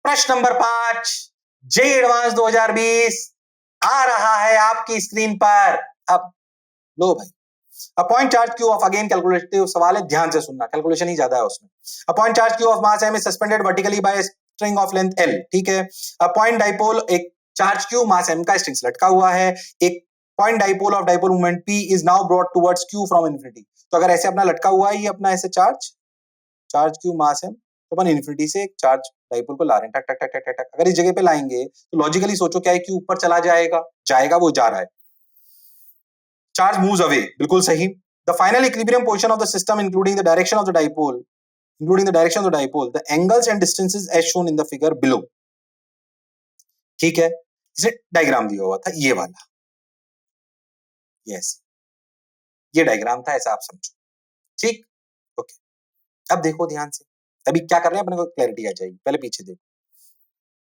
प्रश्न number 5 JEE advance 2020 आ रहा है आपकी स्क्रीन पर। अब लो भाई, अ point charge q of, again calculative सवाल है, ध्यान से सुनना, कैलकुलेशन ही ज्यादा है उसमें। A point charge q of mass m is suspended vertically by string of length l, ठीक है। अ पॉइंट डाइपोल, एक चार्ज क्यू मास m का स्ट्रिंग से लटका हुआ है, एक point dipole of dipole moment p is now brought towards q from infinity. तो अगर ऐसे अपना लटका हुआ है ये अपना ऐसे चार्ज क्यू मास m, तो अपन इन्फिनिटी से एक चार्ज डाइपोल को ला रहे हैं, टक टक टक टक टक। अगर इस जगह पे लाएंगे तो लॉजिकली सोचो क्या है, क्यू ऊपर चला जाएगा, वो जा रहा है, चार्ज मूव्स अवे, बिल्कुल सही। The final equilibrium position of the system including the direction of the dipole, the angles and distances as shown in the figure below, ठीक है। इसे डायग्राम दिया हुआ था ये वाला, यस, ये डायग्राम था, ऐसा आप समझो, ठीक, ओके। अब देखो ध्यान से, अभी क्या कर रहे हैं अपने को क्लैरिटी आ जाएगी, पहले पीछे देखो।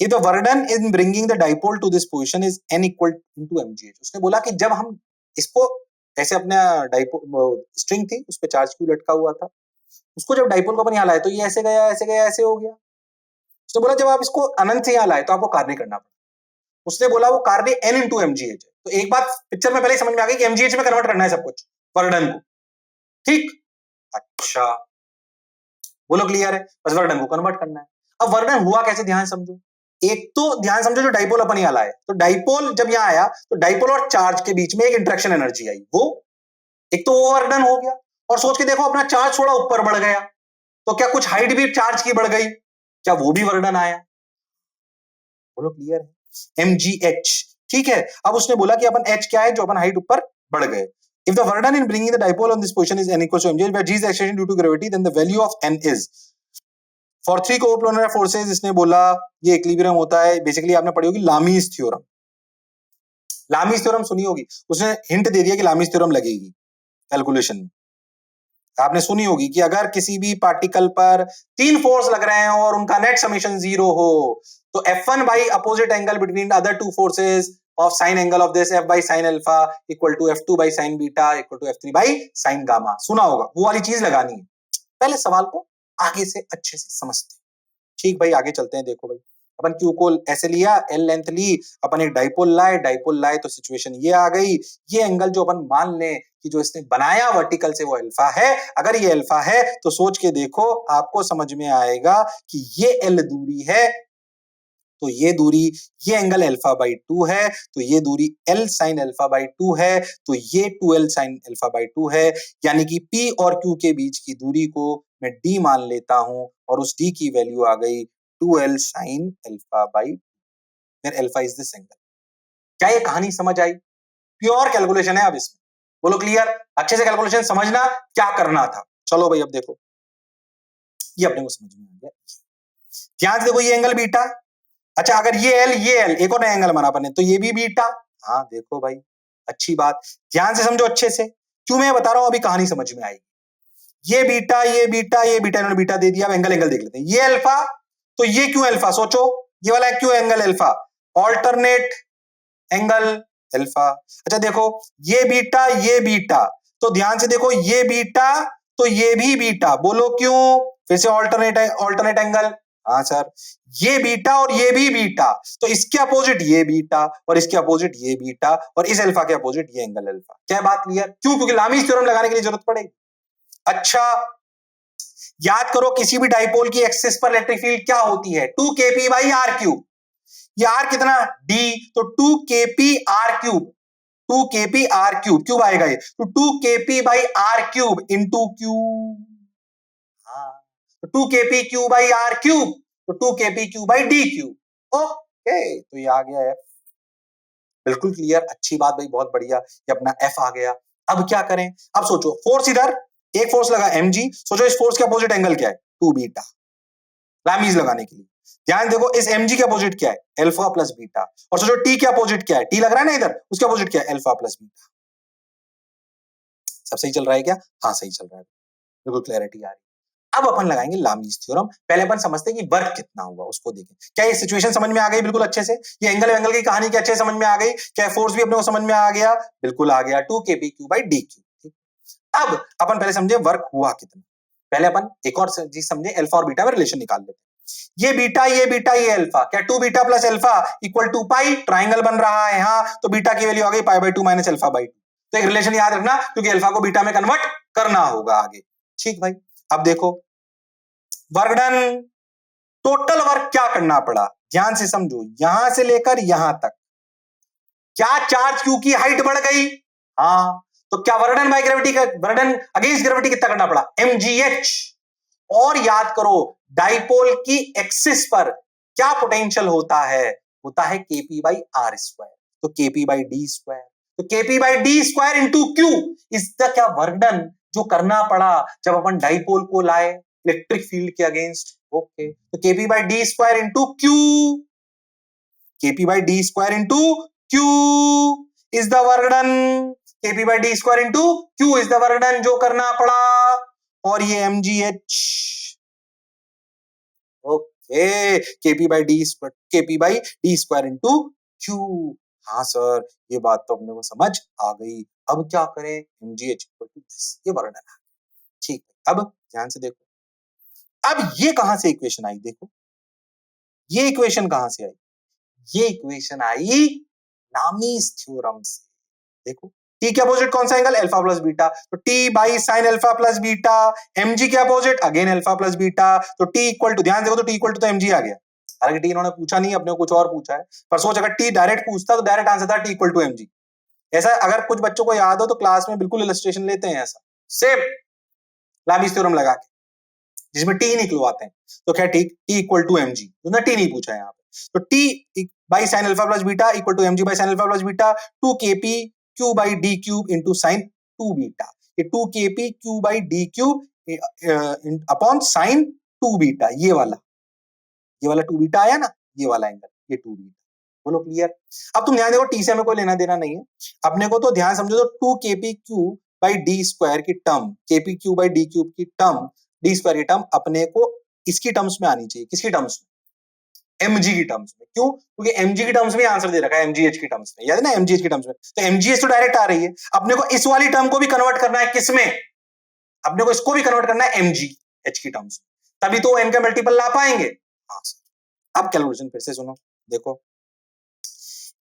If the burden in bringing the dipole to this position is n equal to mgh, उसने बोला कि जब हम इसको ऐसे अपने डाइपोल स्ट्रिंग थी उस पे चार्ज क्यू लटका हुआ था, उसको जब डाइपोल को अपन यहाँ लाए तो ये ऐसे गया ऐसे हो गया। उसने बोला जब आप इसको अनंत से यहाँ लाए तो आपको कार्य करना पड़ा। उसने बोला वो कार्य n इंटू mgh है। तो एक बात पिक्चर में पहले समझ में आ गई कि mgh में कन्वर्ट करना है सब कुछ, बर्डन को, ठीक। अच्छा बोलो क्लियर है, बस वर्डन को कन्वर्ट करना है। अब वर्डन हुआ कैसे, ध्यान समझो। एक तो ध्यान समझो, जो डाइपोल अपन यहाँ लाए, तो डाइपोल जब यहाँ आया तो डाइपोल और चार्ज के बीच में एक इंटरेक्शन एनर्जी आई, वो एक तो वो वर्डन हो गया। और सोच के देखो अपना चार्ज थोड़ा ऊपर बढ़ गया, तो क्या कुछ हाइट भी चार्ज की बढ़ गई, क्या वो भी वर्डन आया? बोलो क्लियर है, mgh, ठीक है। अब उसने बोला कि अपन h क्या है, जो अपन हाइट ऊपर बढ़ गए। If the burden in bringing the dipole on this position is n equals to mgh, where g is the acceleration due to gravity, then the value of n is for three coplanar forces। इसने बोला ये equilibrium होता है, basically आपने पढ़ी होगी Lami's theorem, Lami's theorem सुनी होगी, उसने हिंट दे दिया कि लामीज थ्योरम लगेगी कैलकुलेशन में। आपने सुनी होगी कि अगर किसी भी पार्टिकल पर 3 फोर्स लग रहे हैं और उनका नेट समेशन 0 हो, तो F1 by opposite angle between other two forces of sin angle of this f by sin alpha equal to f2 by sin beta equal to f3 by sin gamma। सुना होगा, वो वाली चीज लगानी है। पहले सवाल को आगे से अच्छे से समझते हैं, ठीक भाई। आगे चलते हैं, देखो भाई अपन क्यू को ऐसे लिया, एल लेंथ ली, अपन एक डाइपोल लाए तो सिचुएशन ये आ गई। ये एंगल जो अपन मान लें कि जो इसने बनाया वर्टिकल से वो अल्फा है, अगर ये अल्फा है तो सोच के देखो, आपको समझ में आएगा कि ये एल दूरी है, तो ये दूरी, ये एंगल अल्फा बाई 2 है, तो ये दूरी L sin अल्फा बाई 2 है, तो ये 2L sin अल्फा बाई 2 है। यानी कि P और Q के बीच की दूरी को मैं D मान लेता हूं, और उस D की वैल्यू आ गई 2L sin अल्फा बाई 2, फिर अल्फा इज दिस एंगल। क्या ये कहानी समझ आई? प्योर कैलकुलेशन है अब इसमें, बोलो क्लियर, अच्छे से कैलकुलेशन समझना क्या करना था। चलो भाई अब देखो, ये अपने को समझ में आ गया। ध्यान से देखो, ये एंगल बीटा, अच्छा अगर ये L एक और नया एंगल बना अपन ने, तो ये भी बीटा। हाँ देखो भाई, अच्छी बात, ध्यान से समझो अच्छे से, क्यों मैं बता रहा हूं, अभी कहानी समझ में आएगी। ये बीटा इन्होंने बीटा दे दिया। एंगल देख लेते हैं, ये अल्फा, तो ये क्यों अल्फा, सोचो ये वाला क्यों angle alpha, alternate angle alpha. अच्छा देखो ये बीटा, तो ध्यान से देखो, ये बीटा तो ये भी बीटा, बोलो क्यों, फिर से ऑल्टरनेट एंगल। हाँ सर, ये बीटा और ये भी बीटा, तो इसके अपोजिट ये बीटा और इसके अपोजिट ये बीटा और इस अल्फा के अपोजिट ये एंगल अल्फा। क्या बात क्लियर? क्यों? क्योंकि लामीज थ्योरम लगाने के लिए जरूरत पड़ेगी। अच्छा याद करो, किसी भी डाइपोल की एक्सिस पर इलेक्ट्रिक फील्ड क्या होती है, 2kp बाई r क्यूब। ये r कितना, d, तो 2kp r cube, 2kp r cube, cube आएगा ये, तो 2kp by r cube into cube, 2kp cube by r cube, तो 2kp cube by d cube. Okay, तो ये आ गया है, बिल्कुल क्लियर, अच्छी बात भाई, बहुत बढ़िया, ये अपना f आ गया। अब क्या करें, अब सोचो, फोर्स इधर, एक फोर्स लगा mg, सोचो इस फोर्स के अपोजिट एंगल क्या है, 2 बीटा, लामीज लगाने के लिए। ध्यान देखो, इस mg के अपोजिट क्या है, अल्फा प्लस बीटा, और सोचो t के अपोजिट क्या है, t लग रहा है ना इधर, उसके अपोजिट क्या है, अल्फा प्लस बीटा। सब सही चल रहा है क्या? हाँ सही चल रहा है, बिल्कुल क्लैरिटी आ रही है। अब अपन लगाएंगे लामीज थ्योरम। पहले अपन समझते हैं कि वर्क कितना हुआ, उसको देखें। क्या ये सिचुएशन समझ में आ गई बिल्कुल अच्छे से? ये एंगल की कहानी क्या अच्छे से समझ में आ गई? क्या फोर्स भी अपने को समझ में आ गया? बिल्कुल आ गया, 2kp Q by D Q. अब अपन पहले समझे वर्क हुआ कितना। पहले अपन एक और चीज समझे, अल्फा और बीटा में रिलेशन निकाल लेते हैं। ये बीटा ये अल्फा, क्या 2 beta plus alpha equal to pi, triangle बन रहा है यहां, तो बीटा की वैल्यू आ गई पाई बाई 2 माइनस अल्फा बाई 2। तो एक रिलेशन याद रखना, क्योंकि अल्फा को बीटा में कन्वर्ट करना होगा आगे। ठीक भाई, अब देखो वर्क डन, टोटल वर्क क्या करना पड़ा, ध्यान से समझो, यहां से लेकर यहां तक क्या चार्ज क्यू की हाइट बढ़ गई, हाँ, तो क्या वर्क डन बाय ग्रेविटी का, वर्क डन अगेंस्ट ग्रेविटी कितना करना पड़ा, mgh। और याद करो डाइपोल की एक्सिस पर क्या पोटेंशियल होता है kp बाई आर स्क्वायर, तो kp बाई डी स्क्वायर, तो kp by D square into Q, इसका क्या वर्क डन जो करना पड़ा जब अपन डाइपोल को लाए इलेक्ट्रिक फील्ड के अगेंस्ट। ओके, तो kp by D square into Q, kp by D square into Q is the work done, kp by D square into Q is the work done जो करना पड़ा, और ये mgh। Okay, kp by D square into Q. हाँ sir, ये बात तो अपने को समझ आ गई, अब क्या करें, mgh इक्वल टू दिस, ये वर्क डन है। ठीक है, अब ध्यान से देखो, अब ये कहां से इक्वेशन आई, देखो ये इक्वेशन कहां से आई, ये इक्वेशन आई नामीज थ्योरम से। देखो t के अपोजिट कौन सा एंगल, अल्फा प्लस बीटा, तो t by sine alpha plus beta, mg के opposite again alpha plus beta, तो t इक्वल टू, ध्यान देखो तो t इक्वल टू तो mg आ गया, हालांकि t इन्होंने पूछा नहीं, अपने को कुछ और पूछा है, पर सोच अगर t डायरेक्ट पूछता तो डायरेक्ट आंसर था t इक्वल टू mg। ऐसा अगर कुछ बच्चों को याद हो तो क्लास में बिल्कुल इलस्ट्रेशन लेते हैं ऐसा सेम लामीज थ्योरम लगा के, जिसमें t निकलवाते हैं, तो क्या ठीक t इक्वल टू mg, तो ना t नहीं पूछा है यहाँ पे, तो t by sine alpha plus beta equal to mg by sine alpha plus beta 2 kp q by D cube into sine 2 beta, ये 2 kp q by D cube upon sine 2 beta, ये वाला 2 beta आया ना, ये वाला angle, ये 2 beta, बोलो clear. अब तुम ध्यान देखो t से हमें कोई लेना देना नहीं है, अपने को तो ध्यान समझो तो 2 kp q by D square की term, kp q by D cube की टर्म, डी स्क्वायर की टर्म अपने को इसकी टर्म्स में आनी चाहिए, किसकी टर्म्स में, mg की टर्म्स में, क्यों, क्योंकि mg की टर्म्स में आंसर दे रखा है, mgh की टर्म्स में, याद है ना mgh की टर्म्स में, तो mgh तो डायरेक्ट आ रही है, अपने को इस वाली टर्म को भी कन्वर्ट करना है किसमें, अपने को इसको भी कन्वर्ट करना है mgh की टर्म्स में, तभी तो n का मल्टीपल ला पाएंगे। हाँ, अब कैलकुलेशन फिर से सुनो, देखो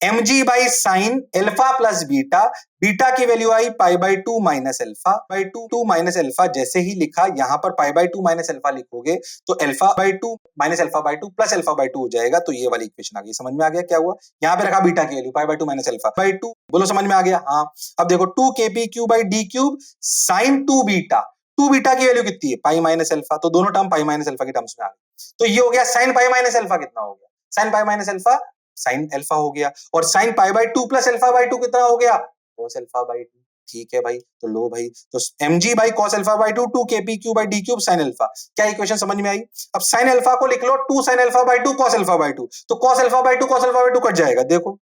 mg by sine alpha plus beta, beta की वैल्यू आई pi by 2 minus alpha by 2 minus alpha, जैसे ही लिखा यहां पर पाई बाई 2 माइनस अल्फा लिखोगे तो alpha by 2 minus alpha by 2 plus alpha by 2 हो जाएगा, तो ये वाली इक्वेशन आ गई, समझ में आ गया क्या हुआ, यहाँ पे रखा बीटा की value pi by 2 minus alpha by 2, बोलो समझ में आ गया, हाँ। अब देखो 2 kp Q by D cube sign 2 beta, 2 beta की वैल्यू कितनी है, पाई माइनस अल्फा, तो दोनों टर्म पाई माइनस अल्फा की टर्म्स में आ गई, तो ये हो गया साइन पाई माइनस अल्फा, कितना हो गया, sine pi minus alpha sine alpha हो गया, और sine pi by 2 plus alpha by 2 कितना हो गया, cos अल्फा बाई 2। ठीक है भाई, तो लो भाई, तो mg by cos alpha by 2 2 kp q by d cube sin alpha, क्या इक्वेशन समझ में आई। अब sin अल्फा को लिख लो 2 sin alpha by 2 cos alpha by 2, तो cos alpha by 2 cos alpha by 2 cut जाएगा, देखो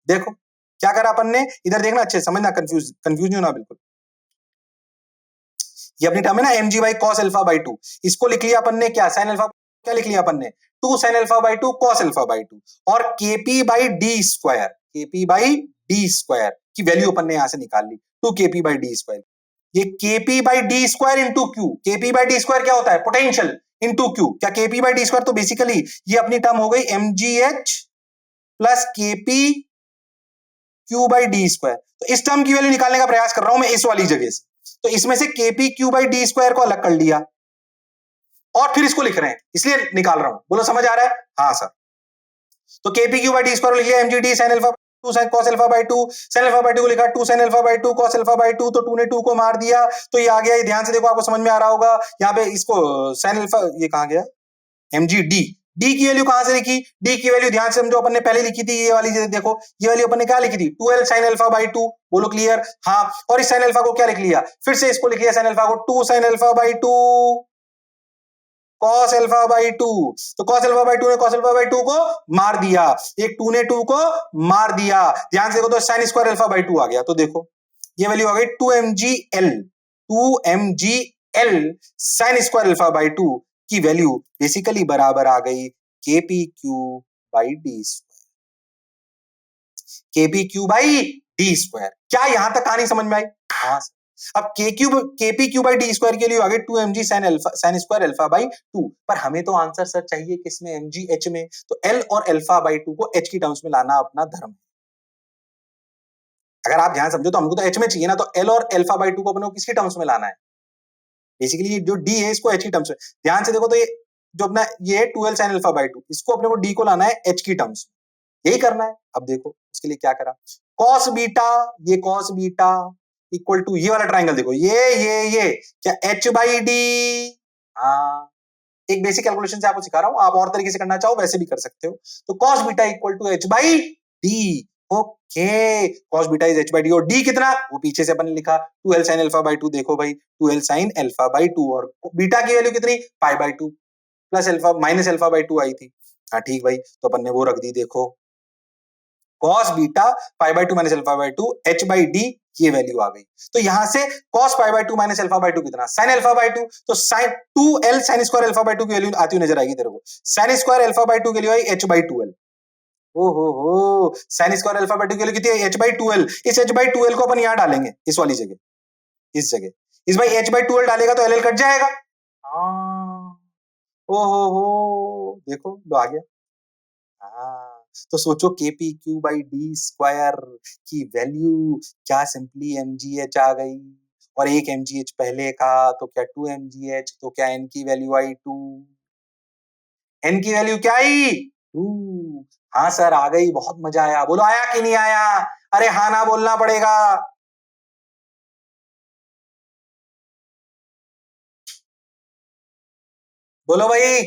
देखो क्या करा अपन ने, इधर देखना अच्छे समझना, कंफ्यूज नहीं होना बिल्कुल, ये अपनी टर्म है ना mg by cos alpha by 2, इसको लिख लिया अपन ने क्या, sin अल्फा क्या लिख लिया अपन ने 2 sin alpha by 2 cos alpha by 2, और kp बाई डी स्क्वायर की वैल्यू अपन ने यहां से निकाल ली 2 kp बाई डी स्क्वायर, ये kp by D square into Q, kp by D square क्या होता है, पोटेंशियल इंटू क्यू, क्या kp बाई डी स्क्वायर, तो बेसिकली ये अपनी टर्म हो गई mgh plus kp Q by D square, तो इस टर्म की वैल्यू निकालने का प्रयास कर रहा हूं मैं इस वाली जगह से, तो इसमें से kp Q by D square को अलग कर लिया और फिर इसको लिख रहे हैं, इसलिए निकाल रहा हूं, बोलो समझ आ रहा है, हाँ सर। तो kp Q by D square लिख लिया mg d sin alpha 2 sin cos alpha by 2, sin alpha by 2 को लिखा 2 sin alpha by 2 cos alpha by 2, तो 2 ने 2 को मार दिया, तो ये आ गया, ये ध्यान से देखो आपको समझ में आ रहा होगा, यहाँ पे इसको sin अल्फा, ये कहां गया mg d की वैल्यू कहां से लिखी, d की वैल्यू ध्यान से समझो अपन ने पहले लिखी थी, ये वाली देखो, ये वैल्यू अपन ने क्या लिखी थी 12 sin अल्फा बाई 2, बोलो क्लियर, हाँ, और इस sin अल्फा को क्या लिख लिया, फिर से इसको लिख लिया sin अल्फा को 2 sin alpha by 2 cos alpha by 2, तो cos अल्फा बाई 2 ने cos अल्फा बाई 2 को मार दिया, एक 2 ने 2 को मार दिया, ध्यान से देखो तो sin स्क्वायर अल्फा बाई 2 आ गया, तो देखो ये वैल्यू आ गई 2mgl sin square alpha by 2 की वैल्यू बेसिकली बराबर आ गई kpq by D square, kpq by D square, क्या यहां तक कहानी समझ में आई, हाँ अब kp Q by D square के लिए आगे 2mg sin square alpha by 2, पर हमें तो आंसर सर चाहिए किसमें, mg h में, तो l और अल्फा बाई 2 को h की टर्म्स में लाना अपना धर्म है। अगर आप ध्यान समझो तो हमको तो h में चाहिए ना, तो l और अल्फा बाई 2 को अपने को किसकी टर्म्स में लाना है, बेसिकली जो d है इसको h की टर्म्स में, ध्यान से देखो तो ये जो अपना ये है 2l sin अल्फा बाई 2, इसको अपने को d को लाना है h की टर्म्स में, यही करना है। अब देखो उसके लिए क्या करा, cos बीटा, ये cos बीटा इक्वल टू ये वाला ट्राइंगल देखो, ये क्या h बाई डी, हाँ एक बेसिक कैलकुलेशन से आपको सिखा रहा हूं, आप और तरीके से करना चाहो वैसे भी कर सकते हो। तो cos beta equal to h by D, okay cos beta is h by D, और d कितना वो पीछे से अपन ने लिखा 2l sin अल्फा बाई 2, देखो भाई 2l sin अल्फा बाई 2, और बीटा की वैल्यू कितनी पाई by 2 plus alpha minus alpha by 2 आई थी, हाँ ठीक भाई, तो अपन ने वो रख दी, देखो cos beta pi by 2 minus alpha by 2 h by D, ये वैल्यू आ गई। तो यहां से cos pi by 2 minus alpha by 2 कितना, sin अल्फा बाई 2, तो sin 2l sin square alpha by 2 की वैल्यू आती हुई नजर आएगी तेरे को, sin स्क्वायर अल्फा बाई 2 के लिए आई h बाई 2l, हो sin स्क्वायर अल्फा बाई 2 की वैल्यू कितनी है, h बाई 2l, इस h बाई 2l को अपन यहां डालेंगे इस वाली जगह, इस जगह इस भाई h बाई 2l डालेगा तो ll कट जाएगा, हाँ देखो लो आ गया, हाँ तो सोचो kp Q by D square की वैल्यू क्या सिंपली mgh आ गई, और एक mgh पहले का तो क्या 2 mgh, तो क्या n की वैल्यू आई 2, n की वैल्यू क्या आई 2, हाँ सर आ गई, बहुत मजा आया, बोलो आया कि नहीं आया, अरे हाँ ना बोलना पड़ेगा, बोलो भाई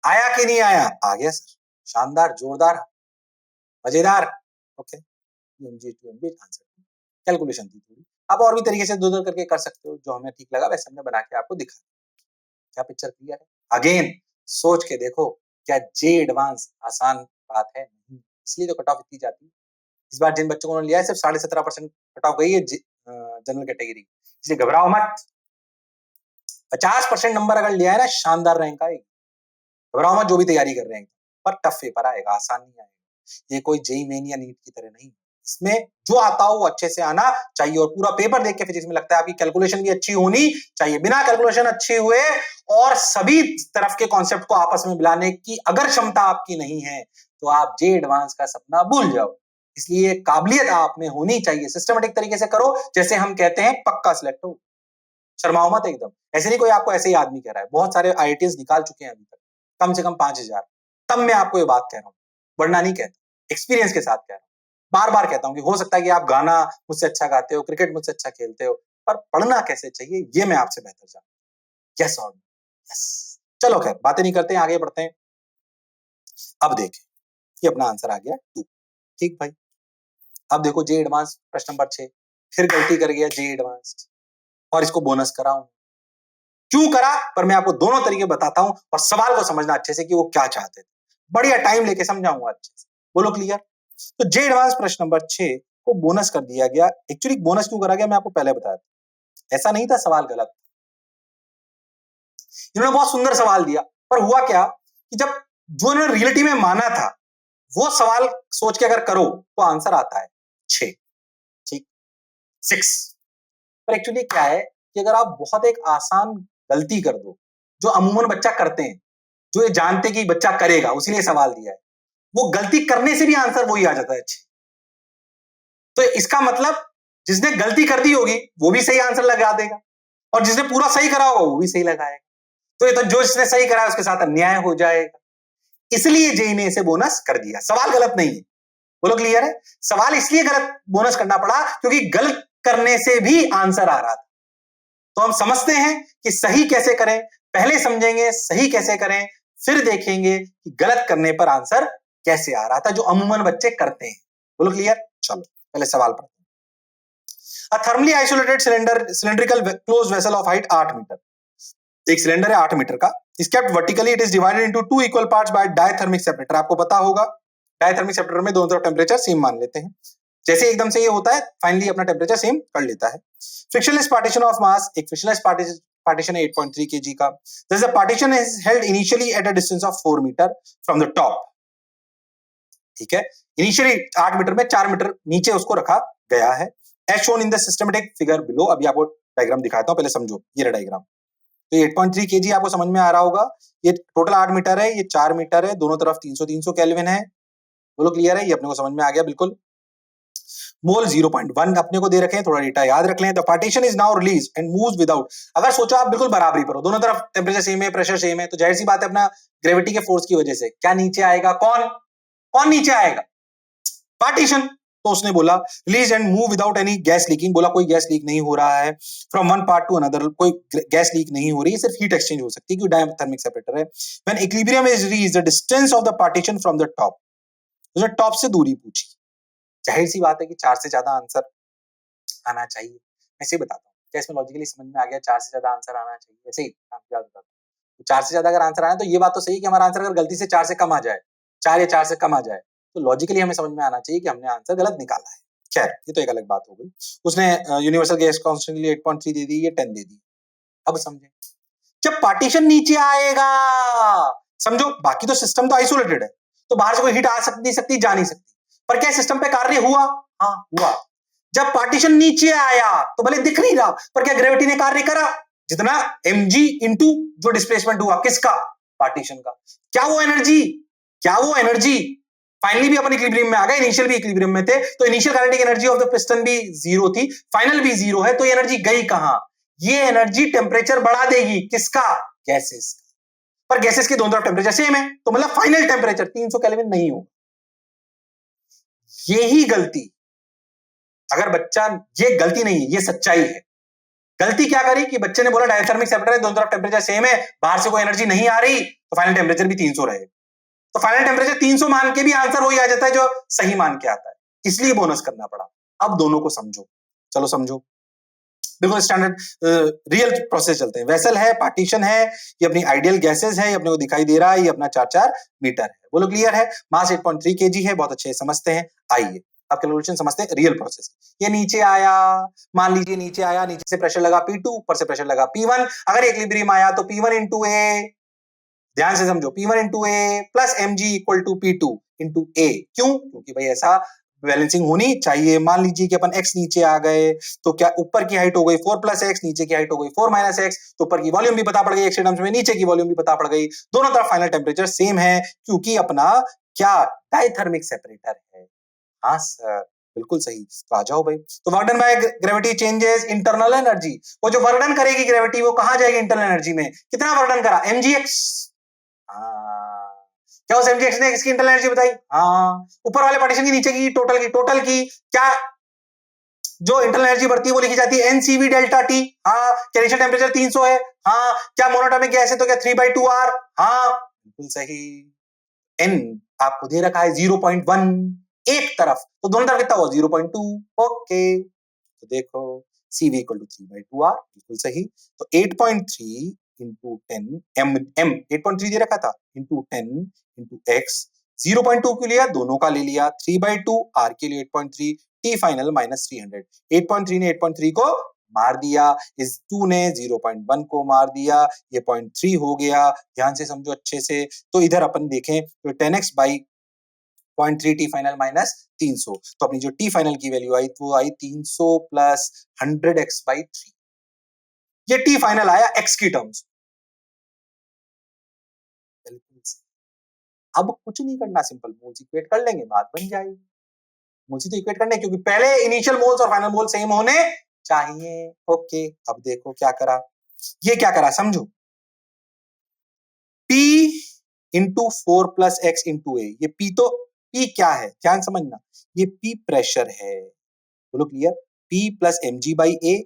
आया कि नहीं आया, आ गया सर, शानदार जोरदार मजेदार, ओके आंसर कैलकुलेशन थी थोड़ी, आप और भी तरीके से दो करके कर सकते हो, जो हमें ठीक लगा वैसे हमने बना के आपको दिखा, क्या पिक्चर क्लियर है, अगेन सोच के देखो, क्या जे एडवांस आसान बात है, नहीं, इसलिए तो कट ऑफ इतनी जाती है, इस बार जिन बच्चों को लिया है सिर्फ 17.5% कट ऑफ गई है जनरल कैटेगरी, इसलिए घबराओ मत, 50% नंबर अगर लिया है ना शानदार रैंक आएगी, घबराओ मत जो भी तैयारी कर रहे हैं, पर टफ पेपर आएगा, आसान नहीं आएगा, ये कोई जेई मेन या नीट की तरह नहीं, इसमें जो आता हो वो अच्छे से आना चाहिए, और पूरा पेपर देख के फिजिक्स में लगता है आपकी कैलकुलेशन भी अच्छी होनी चाहिए, बिना कैलकुलेशन अच्छे हुए और सभी तरफ के कॉन्सेप्ट को आपस में मिलाने की अगर क्षमता आपकी नहीं है तो आप जे एडवांस का सपना भूल जाओ, इसलिए काबिलियत आप में होनी चाहिए, सिस्टमेटिक तरीके से करो, जैसे हम कहते हैं पक्का सिलेक्ट हो, शर्माओ मत एकदम, ऐसे नहीं कोई आपको ऐसे ही आदमी कह रहा है, बहुत सारे आईआईटीएस निकाल चुके हैं अभी तक, कम से कम 5000, तब मैं आपको ये बात कह रहा हूँ, वरना नहीं कहता, एक्सपीरियंस के साथ कह रहा हूँ, बार बार कहता हूँ कि हो सकता है कि आप गाना मुझसे अच्छा गाते हो, क्रिकेट मुझसे अच्छा खेलते हो, पर पढ़ना कैसे चाहिए ये मैं आपसे बेहतर जानता हूँ, यस और यस, चलो खैर बातें नहीं करते हैं, आगे बढ़ते हैं, अब देखें ये अपना आंसर आ गया 2, ठीक भाई, अब देखो जे एडवांस प्रश्न नंबर 6, फिर गलती कर गया जे एडवांस, और इसको बोनस कराऊं, क्यों करा पर मैं आपको दोनों तरीके बताता हूं, और सवाल को समझना अच्छे से कि वो क्या चाहते थे, बढ़िया टाइम लेके समझाऊंगा अच्छे से, बोलो क्लियर। तो जे एडवांस प्रश्न नंबर 6 को बोनस कर दिया गया, एक्चुअली बोनस क्यों करा गया मैं आपको पहले बताया था, ऐसा नहीं था सवाल गलत, इन्होंने बहुत सुंदर सवाल दिया, पर हुआ क्या कि जब जो इन्होंने रियलिटी में माना था वो सवाल सोच के अगर करो तो आंसर आता है 6, ठीक 6, पर एक्चुअली क्या है कि अगर आप बहुत एक आसान गलती कर दो जो अमूमन बच्चा करते हैं, जो ये जानते कि बच्चा करेगा उसीलिए सवाल दिया है, वो गलती करने से भी आंसर वही आ जाता है 6, तो इसका मतलब जिसने गलती कर दी होगी वो भी सही आंसर लगा देगा, और जिसने पूरा सही करा होगा वो भी सही लगाएगा, तो ये तो जो जिसने सही करा उसके साथ अन्याय हो जाएगा, इसलिए जेई ने इसे बोनस कर दिया, सवाल गलत नहीं है, बोलो क्लियर है, सवाल इसलिए गलत बोनस करना पड़ा क्योंकि गलत करने से भी आंसर आ रहा था, तो हम समझते हैं कि सही कैसे करें, पहले समझेंगे सही कैसे करें, फिर देखेंगे कि गलत करने पर आंसर कैसे आ रहा था जो अमूमन बच्चे करते हैं, बोलो क्लियर, चलो पहले सवाल पढ़ते हैं। A thermally isolated cylindrical closed vessel of height 8 metre, एक सिलेंडर है 8 मीटर का, is kept vertically, it is divided into 2 equal parts by diathermic separator, आपको पता होगा डायथर्मिक सेपरेटर में दोनों तरफ टेम्परेचर सेम मान लेते हैं, जैसे एकदम से ये होता है फाइनली अपना टेम्परेचर सेम कर लेता है। फ्रिक्शनलेस पार्टीशन ऑफ मास, एक फ्रिक्शनलेस पार्टीशन है 8.3 kg का, this the partition is held initially at a distance of 4 metre from the top, ठीक है, इनिशियली 8 मीटर में 4 मीटर नीचे उसको रखा गया है, as shown in the systematic figure below. अभी आपको डायग्राम दिखाता हूं, पहले समझो। ये रहा डायग्राम। तो 8.3 kg आपको समझ में आ रहा होगा। ये टोटल 8 मीटर है, ये 4 मीटर है, दोनों तरफ 300 केल्विन है। बोलो क्लियर है? ये अपने को समझ में आ गया बिल्कुल। मोल 0.1 अपने को दे रखे हैं, थोड़ा डेटा याद रख लें। The partition is now release and moves without. अगर सोचो आप बिल्कुल बराबरी पर हो, दोनों तरफ टेम्परेचर सेम है, प्रेशर सेम है, तो जाहिर सी बात है अपना ग्रेविटी के फोर्स की वजह से क्या नीचे आएगा? कौन कौन नीचे आएगा? पार्टीशन। तो उसने बोला release and move without any gas leaking. बोला कोई गैस लीक नहीं हो रहा है from one part two another, कोई गैस लीक नहीं हो रही है, सिर्फ हीट एक्सचेंज हो सकती है क्योंकि डायथर्मिक सेपरेटर है। When equilibrium is reached the distance of the partition from the top. उसने टॉप से दूरी पूछी। जाहिर सी बात है कि 4 से ज्यादा आंसर आना चाहिए। मैं इसे बताता हूँ क्या इसमें लॉजिकली समझ में आ गया? 4 से ज्यादा आंसर आना चाहिए, ऐसे ही आपको याद बताता हूँ। 4 से ज्यादा अगर आंसर आए तो ये बात तो सही कि हमारा आंसर अगर गलती से 4 से कम आ जाए, 4 या 4 से कम आ जाए, तो लॉजिकली हमें समझ में आना चाहिए कि हमने आंसर गलत निकाला है। खैर ये तो एक अलग बात हो गई। उसने यूनिवर्सल गैस कांस्टेंट के लिए 8.3 दे दी, ये 10 दे दी। अब समझे, जब पार्टीशन नीचे आएगा, समझो बाकी तो सिस्टम तो आइसोलेटेड है, तो बाहर से कोई हीट आ सकती जा नहीं सकती, पर क्या सिस्टम पे कार्य हुआ? हाँ हुआ। जब पार्टीशन नीचे आया तो भले दिख नहीं रहा, पर क्या ग्रेविटी ने कार्य करा? जितना mg इंटू जो डिस्प्लेसमेंट हुआ किसका? पार्टीशन का। क्या वो एनर्जी फाइनली भी अपन इक्विलिब्रियम में आ गए, इनिशियल भी इक्विलिब्रियम में थे, तो initial kinetic energy of the piston भी 0 थी, फाइनल भी 0 है, तो ये एनर्जी गई कहां? ये एनर्जी टेम्परेचर बढ़ा देगी, किसका? गैसेस। पर गैसेस के दोनों तरफ टेम्परेचर सेम है, तो मतलब फाइनल टेम्परेचर 300 केल्विन नहीं हो। यही गलती, अगर बच्चा, ये गलती नहीं है, ये सच्चाई है। गलती क्या करी कि बच्चे ने बोला डायथर्मिक सेपरेटर है, दोनों तरफ टेम्परेचर सेम है, बाहर से कोई एनर्जी नहीं आ रही, तो फाइनल टेम्परेचर भी 300 रहे। तो फाइनल टेम्परेचर 300 मान के भी आंसर वही आ जाता है जो सही मान के आता है, इसलिए बोनस करना पड़ा। अब दोनों को समझो, चलो समझो। बिल्कुल स्टैंडर्ड रियल प्रोसेस चलते हैं। वेसल है, पार्टीशन है, ये अपनी आइडियल गैसेस है, ये अपने को दिखाई दे रहा है, ये अपना 4-4 मीटर है। बोलो क्लियर है? मास 8.3 kg है, बहुत अच्छे समझते हैं। आइए अब कैलकुलेशन समझते हैं रियल प्रोसेस। ये नीचे आया, मान लीजिए नीचे आया, नीचे से प्रेशर लगा P2, ऊपर से प्रेशर लगा P1। अगर इक्विलिब्रियम आया तो P1 इंटू ए, ध्यान से समझो, P1 into a plus mg equal to P2 into a. क्यों? क्योंकि भाई ऐसा बैलेंसिंग होनी चाहिए। मान लीजिए कि अपन x नीचे आ गए, तो क्या ऊपर की हाइट हो गई 4 प्लस एक्स, नीचे की हाइट हो गई 4 माइनस एक्स, तो ऊपर की वॉल्यूम भी पता पड़ गई x के टर्म्स में, नीचे की वॉल्यूम भी पता पड़ गई, दोनों तरफ फाइनल टेम्परेचर सेम है, क्योंकि अपना क्या डायथर्मिक सेपरेटर है। हाँ सर बिल्कुल सही। तो आ जाओ भाई। तो work done by gravity changes internal energy. वो जो वर्क डन करेगी ग्रेविटी, वो कहां जाएगी? इंटरनल एनर्जी में। कितना वर्क डन करा? mgx। क्या उस mgx ने इसकी इंटरनल एनर्जी बताई? हाँ। ऊपर वाले पार्टीशन की, नीचे की, टोटल की क्या जो इंटरनल एनर्जी बढ़ती है वो लिखी जाती है NCV डेल्टा T। हाँ। क्या इनिशियल टेम्परेचर 300 है? हाँ। क्या मोनोटॉमिक गैस है तो क्या 3/2R? हाँ बिल्कुल सही। n आपको दे रखा है 0.1 एक तरफ, तो दोनों तरफ कितना हुआ? 0.2। ओके, तो देखो CV इक्वल टू 3/2R, बिल्कुल सही। तो 8.3 इंटू 10 m 8.3 दे रखा था, इंटू 10 इंटू x, 0.2 क्यों लिया? दोनों का ले लिया, 3/2, R के लिए 8.3, T फाइनल माइनस 300। 8.3 ने 8.3 को मार दिया, इस 2 ने 0.1 को मार दिया, ये 0.3 हो गया। ध्यान से समझो अच्छे से। तो इधर अपन देखें तो 10x by 0.3 T final minus 300, तो अपनी जो T फाइनल की वैल्यू आई वो आई 300 प्लस 100x बाई 3। ये T फाइनल आया x की टर्म्स। अब कुछ नहीं करना, सिंपल मोल्स इक्वेट कर लेंगे, बात बन जाएगी। मोल्स तो इक्वेट करने, क्योंकि पहले इनिशियल मोल्स और फाइनल मोल सेम होने चाहिए। ओके, अब देखो क्या करा, ये क्या करा समझो, P into 4 plus X into a. ये P तो P क्या है ध्यान समझना, ये P प्रेशर है। बोलो clear? P plus mg by a.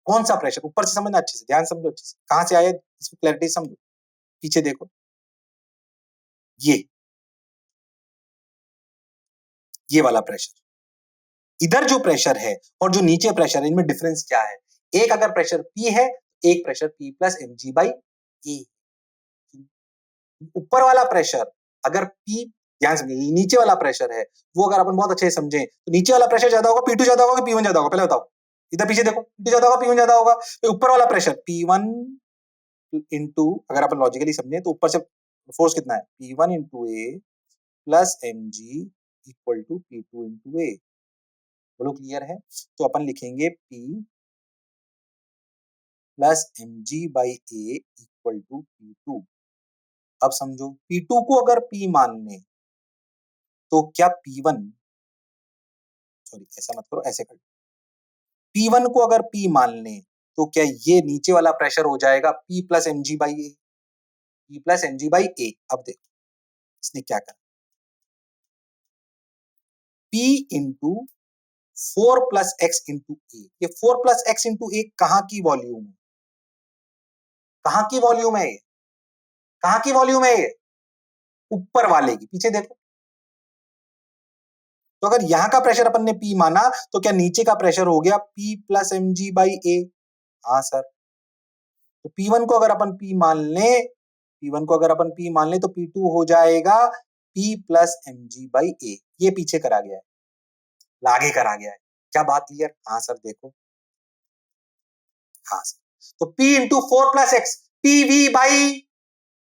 कौन सा प्रेशर? ऊपर से समझना अच्छे से, ध्यान समझो अच्छे से, कहां से आया इसको क्लैरिटी समझो। पीछे देखो, ये वाला प्रेशर, इधर जो प्रेशर है और जो नीचे प्रेशर है, इनमें डिफरेंस क्या है? एक अगर प्रेशर P है, एक pressure P plus mg by a. ऊपर वाला प्रेशर अगर P, ध्यान समझिए, नीचे वाला प्रेशर है वो अगर अपन बहुत अच्छे से समझें तो नीचे वाला प्रेशर ज्यादा होगा, P2 ज्यादा होगा कि P1 ज्यादा होगा? पहले बताओ, इधर पीछे देखो, P2 ज्यादा होगा P1 ज्यादा होगा। तो ऊपर वाला प्रेशर P1 इंटू, अगर अपन लॉजिकली समझें तो ऊपर से फोर्स कितना है? P1 into a plus mg equal to P2 into a. बोलो क्लियर है? तो अपन लिखेंगे P plus mg by a equal to P2। अब समझो P2 को अगर P मान लें तो क्या P1, सॉरी ऐसा मत करो, ऐसे कर, P1 को अगर P मान लें तो क्या ये नीचे वाला प्रेशर हो जाएगा P plus mg by a, P plus mg by a। अब देखो इसने क्या करा, P into 4 plus X into a. ये 4 प्लस एक्स इंटू ए कहां की वॉल्यूम है? कहां की वॉल्यूम है ये? कहां की वॉल्यूम है ये? ऊपर वाले की। पीछे देखो, तो अगर यहां का प्रेशर अपन ने P माना तो क्या नीचे का प्रेशर हो गया P plus mg by a? हाँ सर। तो P1 को अगर अपन P मान लें, P1 को अगर अपन P मान लें तो P2 हो जाएगा P plus mg by a। ये पीछे करा गया है, आगे करा गया है। क्या बात क्लियर? हाँ सर देखो, हाँ सर। तो P into 4 plus x, PV by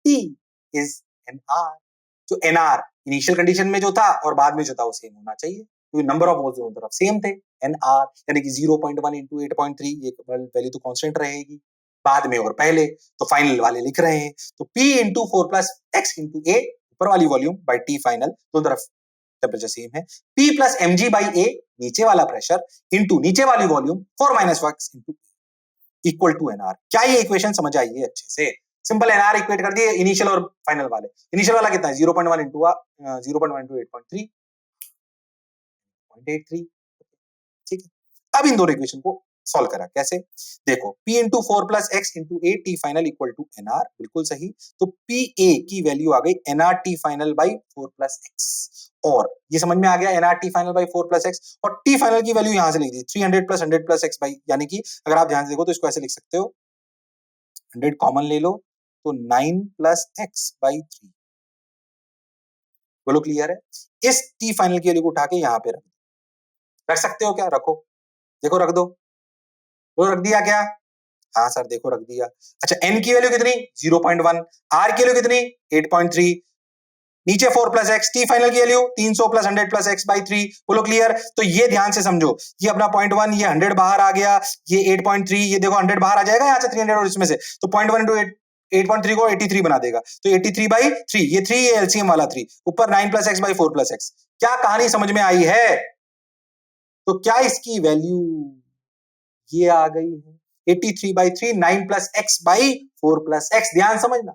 T is NR। जो NR इनिशियल कंडीशन में जो था और बाद में जो था वो सेम होना चाहिए, क्योंकि नंबर ऑफ मोल्स दोनों तरफ सेम थे। NR यानी कि 0.1 इंटू 8.3, ये वैल्यू तो कांस्टेंट रहेगी बाद में और पहले, तो फाइनल वाले लिख रहे हैं। तो P into 4 plus X into A ऊपर वाली वॉल्यूम बाई T फाइनल, दोनों तरफ टेम्परेचर सेम है। P plus mg by A नीचे वाला प्रेशर इंटू नीचे वाली volume 4 minus X into equal to NR। क्या ये इक्वेशन समझ आई है अच्छे से? सिंपल NR इक्वेट कर दिए इनिशियल और फाइनल वाले। इनिशियल वाला कितना है? 0.1 इंटू 0.1 इंटू 8.3, 0.83। ठीक है, अब इन दोनों इक्वेशन को सॉल्व करा। कैसे? देखो P into 4 plus X into A T final equal to NR, बिल्कुल सही। तो PA की वैल्यू आ गई NR T final by 4 plus x, और ये समझ में आ गया NR T final by 4 plus x, और टी फाइनल की वैल्यू यहां से लिख दी 300 प्लस 100 प्लस एक्स बाई, यानी कि अगर आप ध्यान से देखो तो इसको ऐसे लिख सकते हो, 100 कॉमन ले लो तो 9 प्लस एक्स बाई 3। बोलो क्लियर है? इस टी फाइनल की वैल्यू को उठा के यहां पे रख सकते हो क्या? रखो, देखो रख दो, वो रख दिया क्या? हाँ सर देखो रख दिया। अच्छा n की वैल्यू कितनी? 0.1, r की वैल्यू कितनी? 8.3, नीचे 4 प्लस एक्स, टी फाइनल की value 300 plus 100 plus X by 3। बोलो क्लियर? तो ये ध्यान से समझो, ये अपना 0.1, ये 100 बाहर आ गया, ये 8.3, ये देखो 100 बाहर आ जाएगा यहाँ से 300 और इसमें से, तो 0.1 इंटू 8.3 को 83 बना देगा, तो 83 बाई 3, ये 3, ये एलसीएम वाला 3, ऊपर 9 plus X by 4 plus x. क्या कहानी समझ में आई है? तो क्या इसकी वैल्यू ये आ गई है 83 by 3, 9 plus X by 4 plus x. ध्यान समझना,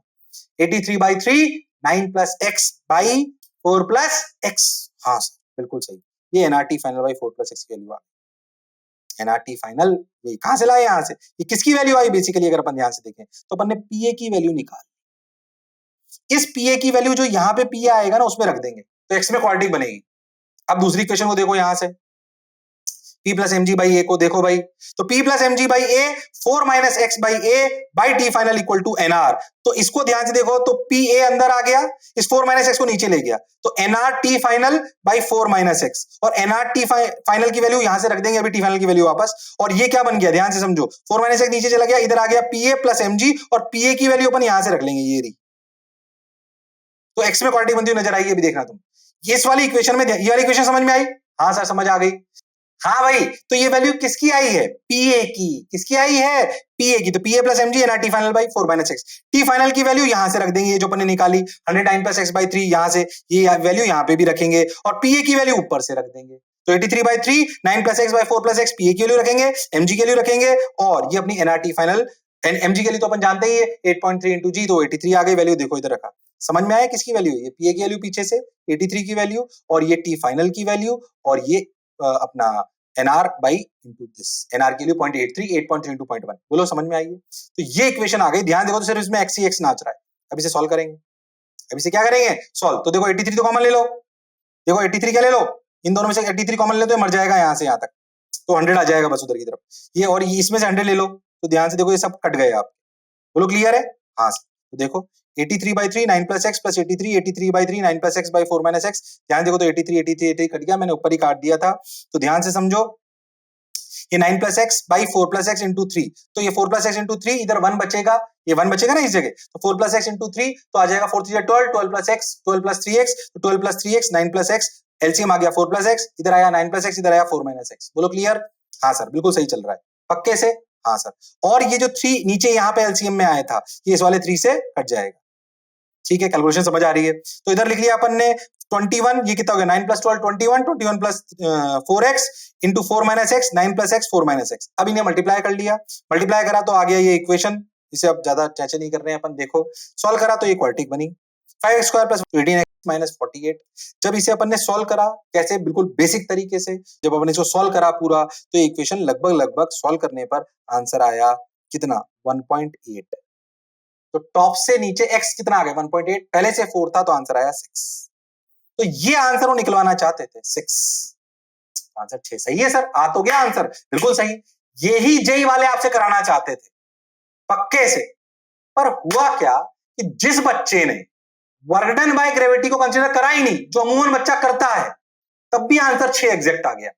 83 by 3, 9 plus X by 4 plus x. हाँ सर बिल्कुल सही, ये NRT final by 4 plus x की वैल्यू आ गई। एनआरटी फाइनल ये कहां से लाए? यहां से। ये किसकी वैल्यू आई बेसिकली? अगर अपन ध्यान से देखें तो अपन ने पीए की वैल्यू निकाल, इस पीए की वैल्यू जो यहां पे पीए आएगा ना उसमें रख देंगे, तो एक्स में क्वाड्रेटिक बनेगी। अब दूसरी इक्वेशन को देखो यहां से, P plus M G by a को देखो भाई, तो P plus M G by a 4 minus X by a by T final equal to NR. तो इसको ध्यान से देखो, तो पी ए अंदर आ गया, इस 4 माइनस एक्स को नीचे ले गया, तो NR T final by 4 minus X, और एनआर टी फाइनल की वैल्यू यहां से रख देंगे अभी टी फाइनल की वैल्यू वापस, और ये क्या बन गया? ध्यान से समझो, 4 माइनस एक्स नीचे चला गया, इधर आ गया P A plus M G, और पी ए की वैल्यू अपन यहां से रख लेंगे, ये रही, तो एक्स में क्वांटिटी बनती हुई नजर आएगी। अभी देखना तुम, ये इस वाली इक्वेशन में, ये वाली इक्वेशन समझ में आई? हाँ सर समझ आ गई। हाँ भाई, तो ये वैल्यू किसकी आई है? पीए की। किसकी आई है? पीए की। तो PA plus MG NR T final by 4 minus X, T final की वैल्यू यहां से रख देंगे, ये जो अपन ने निकाली 109 प्लस एक्स बाई 3, यहां से ये वैल्यू यहां पे भी रखेंगे, और पीए की वैल्यू ऊपर से रख देंगे, तो 83 by 3, 9 plus X by 4 plus X, PA की वैल्यू रखेंगे, एमजी की वैल्यू रखेंगे, और ये अपनी एनआर टी फाइनल, एमजी के लिए तो अपन जानते ही है 8.3 इंटू जी, तो 83 आ गई वैल्यू, देखो इधर रखा। समझ में आया किसकी वैल्यू? ये पीए की वैल्यू पीछे से 83 की वैल्यू, और ये टी फाइनल की वैल्यू, और ये अपना NR by into this, NR की वैल्यू 0.83, 8.3 इंटू 0.1। बोलो समझ में आई है? तो ये इक्वेशन आ गई। ध्यान देखो तो सिर्फ इसमें एक्स ही एक्स नाच रहा है। अब इसे सॉल्व करेंगे, अब इसे क्या करेंगे? सॉल्व। तो देखो 83 तो कॉमन ले लो, देखो 83 क्या ले लो, इन दोनों में से 83 कॉमन ले तो मर जाएगा यहाँ से यहाँ तक, तो 100 आ जाएगा बस उधर की तरफ, ये और ये इसमें से 100 ले लो, तो ध्यान से देखो ये सब कट गए आप। बोलो क्लियर है? हाँ, तो देखो 83 by 3, 9 plus x plus 83, 83 by 3, 9 plus X by 4 minus x. ध्यान देखो तो 83 कट गया, मैंने ऊपर ही काट दिया था, तो ध्यान से समझो, ये 9 plus X by 4 plus X into 3, तो ये 4 प्लस एक्स इंटू 3, इधर 1 बचेगा, ये 1 बचेगा ना इस जगह, तो 4 प्लस एक्स इंटू 3, तो आ जाएगा 4 3 12, 12 प्लस एक्स, 12 प्लस 3 एक्स, तो 12 plus 3 X, 9 plus X LCM आ गया 4 प्लस एक्स, इधर आया 9 प्लस एक्स, इधर आया 4 माइनस एक्स। बोलो क्लियर? हाँ सर, बिल्कुल सही चल रहा है, पक्के से? हाँ सर। और ये जो 3 नीचे यहाँ पे एलसीएम में आया था, ये इस वाले 3 से कट जाएगा। ठीक है, कैलकुलेशन समझ आ रही है? तो इधर लिख लिया अपन ने 21, ये कितना हो गया 9 plus 12 21, 21 plus 4x into 4 minus x, 9 plus x 4 minus x. अब इन्हें मल्टीप्लाई कर लिया, मल्टीप्लाई करा तो आ गया ये इक्वेशन। इसे अब ज्यादा चर्चा नहीं कर रहे हैं अपन। देखो सॉल्व करा तो ये क्वाड्रेटिक बनी, 5x square plus 18x minus 48। जब इसे अपन ने सॉल्व करा, कैसे? बिल्कुल बेसिक तरीके से जब अपन इसको सॉल्व करा पूरा, तो ये इक्वेशन लगभग सॉल्व करने पर आंसर आया कितना? 1.8। तो टॉप से नीचे x कितना आ गया? 1.8, पहले से 4 था तो आंसर आया 6। तो ये आंसर वो निकलवाना चाहते थे 6, आंसर 6 सही है सर, आ तो गया आंसर, बिल्कुल सही। यही जेई वाले आपसे कराना चाहते थे पक्के से। पर हुआ क्या कि जिस बच्चे ने वर्क डन बाय ग्रेविटी को कंसीडर करा ही नहीं, जो अमूमन बच्चा करता है, तब भी आंसर 6 एग्जैक्ट आ गया,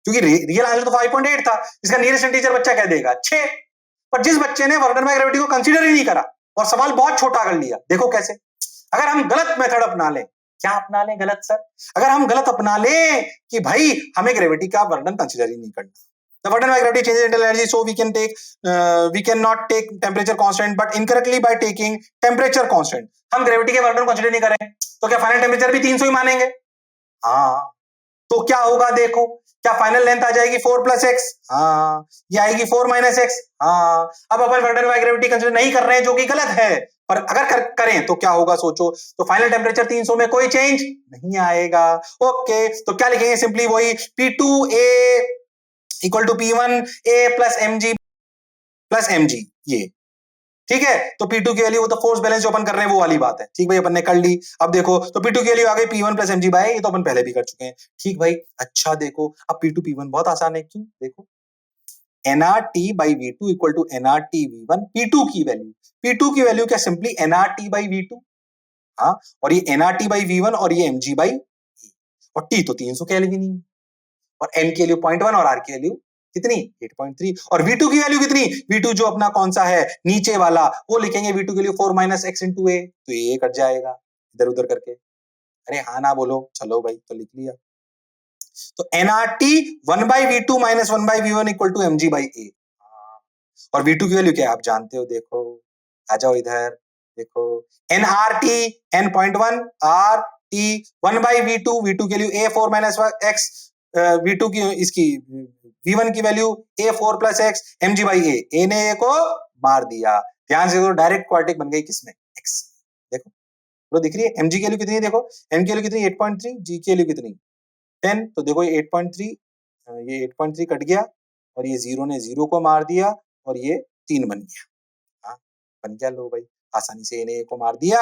क्योंकि रियल आंसर तो 5.8 था, इसका नियरेस्ट इंटीजर बच्चा क्या देगा? 6। पर जिस बच्चे ने वर्क डन बाय ग्रेविटी को कंसीडर ही नहीं करा और सवाल बहुत छोटा कर लिया, देखो कैसे। अगर हम गलत मेथड अपना लें, क्या अपना लें गलत सर? अगर हम गलत अपना लें कि भाई हमें ग्रेविटी का वर्क डन कंसीडर ही नहीं करना, the work done by gravity changes internal energy, so we cannot take temperature constant, but incorrectly by taking temperature constant हम ग्रेविटी के वर्क डन कंसीडर नहीं करें, तो क्या फाइनल टेम्परेचर भी 300 ही मानेंगे? हाँ, तो क्या होगा देखो, क्या फाइनल लेंथ आ जाएगी 4 प्लस एक्स? हाँ। ये आएगी 4 माइनस एक्स? हाँ। अब अपन work done by gravity consider नहीं कर रहे हैं, जो कि गलत है, पर अगर करें तो क्या होगा सोचो। तो फाइनल टेम्परेचर 300 में कोई चेंज नहीं आएगा। ओके, तो क्या लिखेंगे? सिंपली वही P2A equal to P1 A plus mg plus mg, ये ठीक है। तो P2 की वैल्यू, वो तो फोर्स बैलेंस जो अपन कर रहे हैं वो वाली बात है, ठीक भाई, अपन ने कर ली। अब देखो, तो P2 की वैल्यू आ गई P1 प्लस mg बाय, ये तो अपन पहले भी कर चुके हैं, ठीक भाई। अच्छा देखो, अब P2 P1 बहुत आसान है, क्यों? देखो nRT by V2 equal to nRT V1, P2 की वैल्यू, P2 की वैल्यू क्या? सिंपली nRT by V2, हाँ, और ये nRT by V1 और ये mg by E, और T तो 300 केल्विन ही, और n की वैल्यू 0.1 और r की वैल्यू कितनी? 8.3। और V2 की वैल्यू कितनी? V2 जो अपना कौन सा है नीचे वाला, वो लिखेंगे V2 के लिए 4 माइनस एक्स इंटू ए, तो ये कट जाएगा इधर उधर करके। अरे हाँ ना बोलो, चलो भाई, तो लिख लिया। तो nRT 1 by V2 minus 1 by V1 equal to mg by a, और V2 की वैल्यू क्या है आप जानते हो, देखो आ जाओ इधर, देखो nRT n.1 RT 1 by V2, V2 की value a 4 minus x, V2 की इसकी V1 की value A4 plus x mg by a ने a को मार दिया। ध्यान से, तो डायरेक्ट क्वाड्रेटिक बन गई किसमें? x। देखो तो दिख रही है mg की वैल्यू कितनी है, देखो m की वैल्यू कितनी 8.3, g की वैल्यू कितनी 10, तो देखो ये 8.3, ये 8.3 कट गया, और ये 0 ने 0 को मार दिया, और ये 3 बन गया। हाँ बन गया, लो भाई, आसानी से a को मार दिया।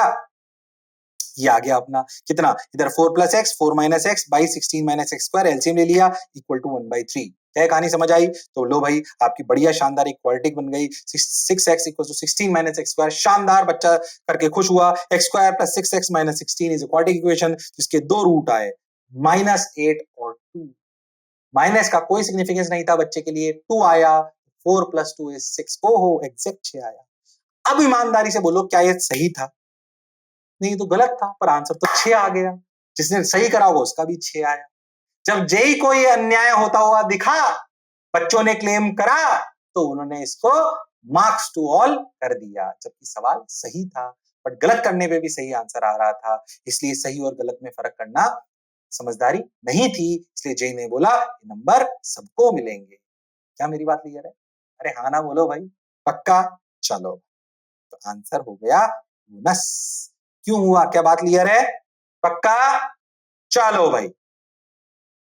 ये आ गया अपना कितना, इधर 4 plus x 4 minus X by 16 minus X square, LCM ले लिया, इक्वल टू 1/3। क्या कहानी समझ आई? तो लो भाई, आपकी बढ़िया शानदार एक क्वाड्रेटिक बन गई, 6x equal to 16 minus X square. शानदार, बच्चा करके खुश हुआ। X square plus 6x minus 16 is quadratic equation, जिसके दो रूट आए, -8 और 2। माइनस का कोई सिग्निफिकेंस नहीं था बच्चे के लिए, 2 आया, 4 प्लस 2 इज 6। ओहो, एग्जैक्ट 6 आया। अब ईमानदारी से बोलो, क्या ये सही था? नहीं, तो गलत था, पर आंसर तो 6 आ गया। जिसने सही करा होगा उसका भी 6 आया। जब जेई को ये अन्याय होता हुआ दिखा, बच्चों ने क्लेम करा, तो उन्होंने इसको मार्क्स टू ऑल कर दिया, जबकि सवाल सही था, बट गलत करने पे भी सही आंसर आ रहा था। इसलिए सही और गलत में फर्क करना समझदारी नहीं थी, इसलिए जेई ने बोला नंबर सबको मिलेंगे। क्या मेरी बात क्लियर है? अरे हाँ ना बोलो भाई, पक्का? चलो, तो आंसर हो गया बोनस। क्यों हुआ? क्या बात क्लियर है? पक्का? चलो भाई।